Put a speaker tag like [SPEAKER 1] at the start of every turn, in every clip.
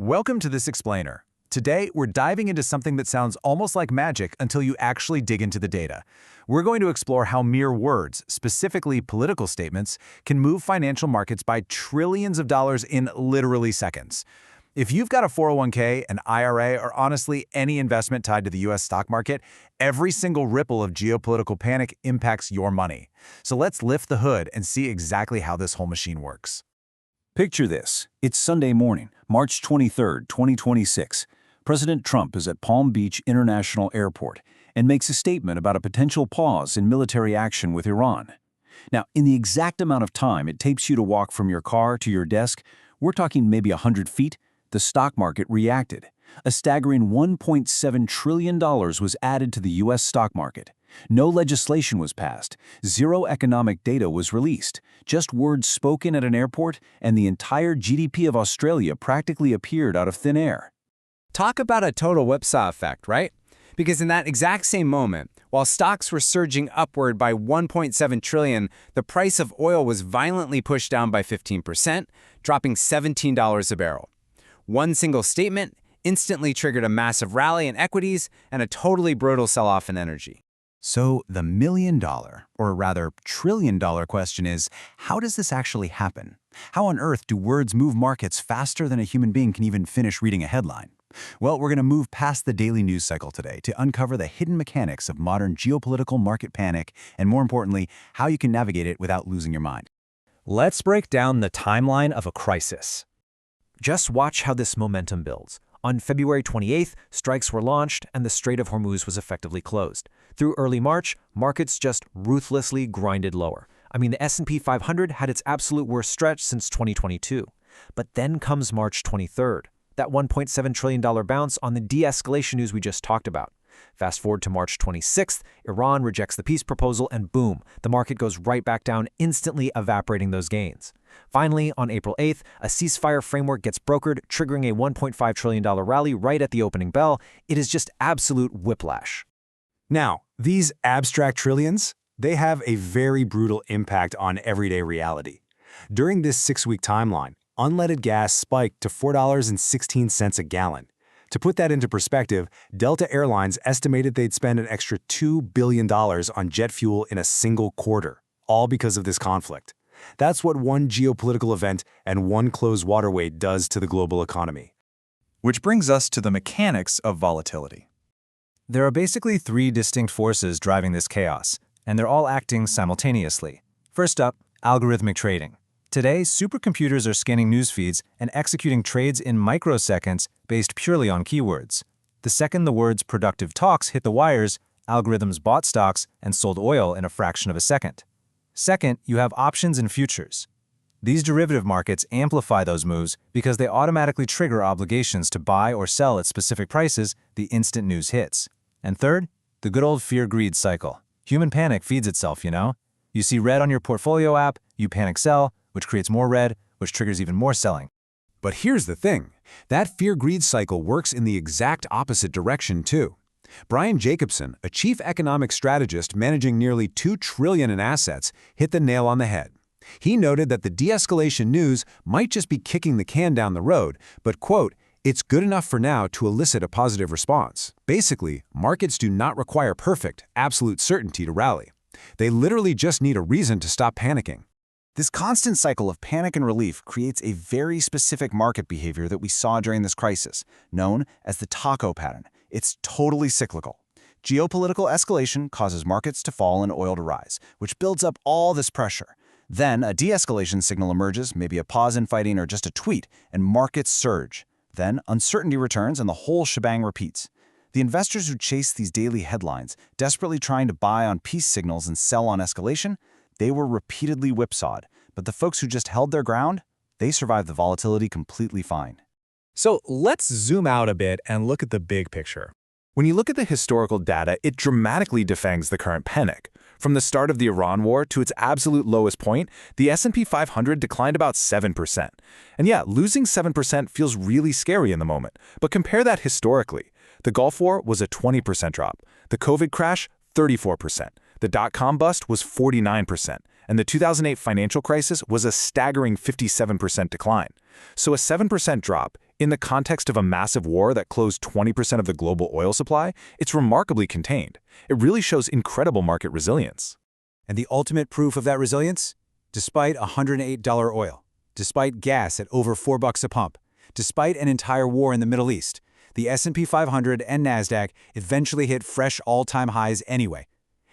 [SPEAKER 1] Welcome to this explainer. Today, we're diving into something that sounds almost like magic until you actually dig into the data. We're going to explore how mere words, specifically political statements, can move financial markets by trillions of dollars in literally seconds. If you've got a 401k, an IRA, or honestly any investment tied to the US stock market, every single ripple of geopolitical panic impacts your money. So let's lift the hood and see exactly how this whole machine works.
[SPEAKER 2] Picture this. It's Sunday morning, March 23, 2026. President Trump is at Palm Beach International Airport and makes a statement about a potential pause in military action with Iran. Now, in the exact amount of time it takes you to walk from your car to your desk, we're talking maybe 100 feet, the stock market reacted. A staggering $1.7 trillion was added to the U.S. stock market. No legislation was passed, zero economic data was released, just words spoken at an airport, and the entire GDP of Australia practically appeared out of thin air.
[SPEAKER 3] Talk about a total whipsaw effect, right? Because in that exact same moment, while stocks were surging upward by $1.7 trillion, the price of oil was violently pushed down by 15%, dropping $17 a barrel. One single statement instantly triggered a massive rally in equities and a totally brutal sell-off in energy.
[SPEAKER 1] So the million-dollar, or rather trillion-dollar question is, how does this actually happen? How on earth do words move markets faster than a human being can even finish reading a headline? Well, we're going to move past the daily news cycle today to uncover the hidden mechanics of modern geopolitical market panic and, more importantly, how you can navigate it without losing your mind.
[SPEAKER 4] Let's break down the timeline of a crisis. Just watch how this momentum builds. On February 28th, strikes were launched and the Strait of Hormuz was effectively closed. Through early March, markets just ruthlessly grinded lower. I mean, the S&P 500 had its absolute worst stretch since 2022. But then comes March 23rd, that $1.7 trillion bounce on the de-escalation news we just talked about. Fast forward to March 26th, Iran rejects the peace proposal and boom, the market goes right back down, instantly evaporating those gains. Finally, on April 8th, a ceasefire framework gets brokered, triggering a $1.5 trillion rally right at the opening bell. It is just absolute whiplash.
[SPEAKER 5] Now, these abstract trillions, they have a very brutal impact on everyday reality. During this 6-week timeline, unleaded gas spiked to $4.16 a gallon. To put that into perspective, Delta Airlines estimated they'd spend an extra $2 billion on jet fuel in a single quarter, all because of this conflict. That's what one geopolitical event and one closed waterway does to the global economy.
[SPEAKER 6] Which brings us to the mechanics of volatility. There are basically three distinct forces driving this chaos, and they're all acting simultaneously. First up, algorithmic trading. Today, supercomputers are scanning news feeds and executing trades in microseconds based purely on keywords. The second the words productive talks hit the wires, algorithms bought stocks and sold oil in a fraction of a second. Second, you have options and futures. These derivative markets amplify those moves because they automatically trigger obligations to buy or sell at specific prices the instant news hits. And third, the good old fear-greed cycle. Human panic feeds itself, you know? You see red on your portfolio app, you panic sell, which creates more red, which triggers even more selling.
[SPEAKER 5] But here's the thing. That fear-greed cycle works in the exact opposite direction, too. Brian Jacobson, a chief economic strategist managing nearly $2 trillion in assets, hit the nail on the head. He noted that the de-escalation news might just be kicking the can down the road, but, quote, it's good enough for now to elicit a positive response. Basically, markets do not require perfect, absolute certainty to rally. They literally just need a reason to stop panicking.
[SPEAKER 7] This constant cycle of panic and relief creates a very specific market behavior that we saw during this crisis, known as the taco pattern. It's totally cyclical. Geopolitical escalation causes markets to fall and oil to rise, which builds up all this pressure. Then a de-escalation signal emerges, maybe a pause in fighting or just a tweet, and markets surge. Then uncertainty returns and the whole shebang repeats. The investors who chase these daily headlines, desperately trying to buy on peace signals and sell on escalation, they were repeatedly whipsawed, but the folks who just held their ground, they survived the volatility completely fine.
[SPEAKER 4] So let's zoom out a bit and look at the big picture.
[SPEAKER 6] When you look at the historical data, it dramatically defangs the current panic. From the start of the Iran war to its absolute lowest point, the S&P 500 declined about 7%. And yeah, losing 7% feels really scary in the moment, but compare that historically. The Gulf War was a 20% drop, the COVID crash, 34%. The dot-com bust was 49%, and the 2008 financial crisis was a staggering 57% decline. So a 7% drop,
[SPEAKER 5] In the context of a massive war that closed 20% of the global oil supply, it's remarkably contained. It really shows incredible market resilience.
[SPEAKER 1] And the ultimate proof of that resilience? Despite $108 oil, despite gas at over $4 a pump, despite an entire war in the Middle East, the S&P 500 and NASDAQ eventually hit fresh all-time highs anyway.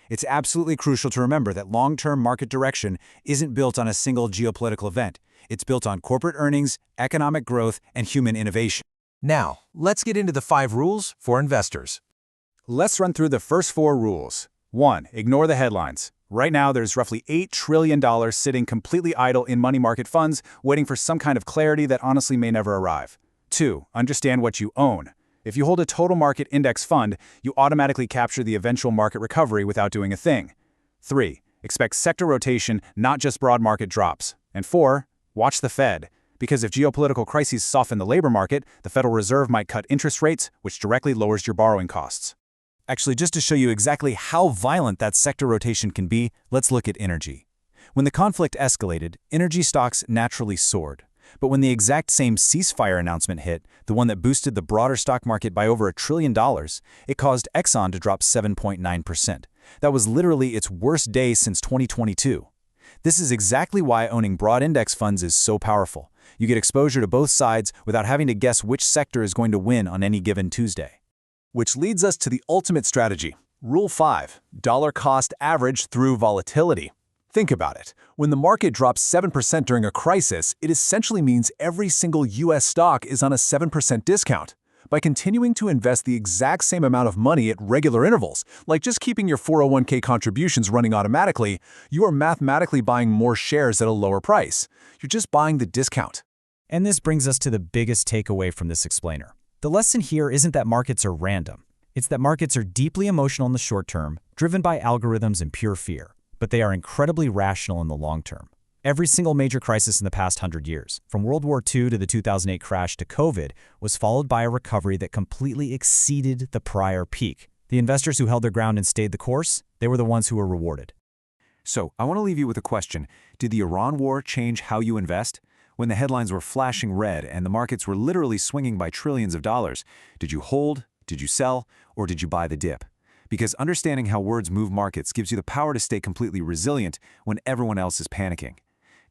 [SPEAKER 1] It's absolutely crucial to remember that long-term market direction isn't built on a single geopolitical event. It's built on corporate earnings, economic growth, and human innovation.
[SPEAKER 5] Now, let's get into the 5 rules for investors.
[SPEAKER 1] Let's run through the first 4 rules. 1. Ignore the headlines. Right now, there's roughly $8 trillion sitting completely idle in money market funds, waiting for some kind of clarity that honestly may never arrive. 2. Understand what you own. If you hold a total market index fund, you automatically capture the eventual market recovery without doing a thing. 3. Expect sector rotation, not just broad market drops. And 4. Watch the Fed. Because if geopolitical crises soften the labor market, the Federal Reserve might cut interest rates, which directly lowers your borrowing costs. Actually, just to show you exactly how violent that sector rotation can be, let's look at energy. When the conflict escalated, energy stocks naturally soared. But when the exact same ceasefire announcement hit, the one that boosted the broader stock market by over $1 trillion, it caused Exxon to drop 7.9%. That was literally its worst day since 2022. This is exactly why owning broad index funds is so powerful. You get exposure to both sides without having to guess which sector is going to win on any given Tuesday. Which leads us to the ultimate strategy. Rule 5. Dollar cost average through volatility. Think about it. When the market drops 7% during a crisis, it essentially means every single US stock is on a 7% discount. By continuing to invest the exact same amount of money at regular intervals, like just keeping your 401k contributions running automatically, you are mathematically buying more shares at a lower price. You're just buying the discount.
[SPEAKER 4] And this brings us to the biggest takeaway from this explainer. The lesson here isn't that markets are random. It's that markets are deeply emotional in the short term, driven by algorithms and pure fear, but they are incredibly rational in the long term. Every single major crisis in the past 100 years, from World War II to the 2008 crash to COVID, was followed by a recovery that completely exceeded the prior peak. The investors who held their ground and stayed the course, they were the ones who were rewarded.
[SPEAKER 5] So, I want to leave you with a question. Did the Iran war change how you invest? When the headlines were flashing red and the markets were literally swinging by trillions of dollars, did you hold, did you sell, or did you buy the dip? Because understanding how words move markets gives you the power to stay completely resilient when everyone else is panicking.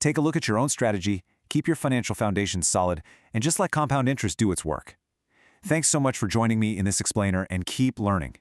[SPEAKER 5] Take a look at your own strategy, keep your financial foundation solid, and just let compound interest do its work. Thanks so much for joining me in this explainer, and keep learning.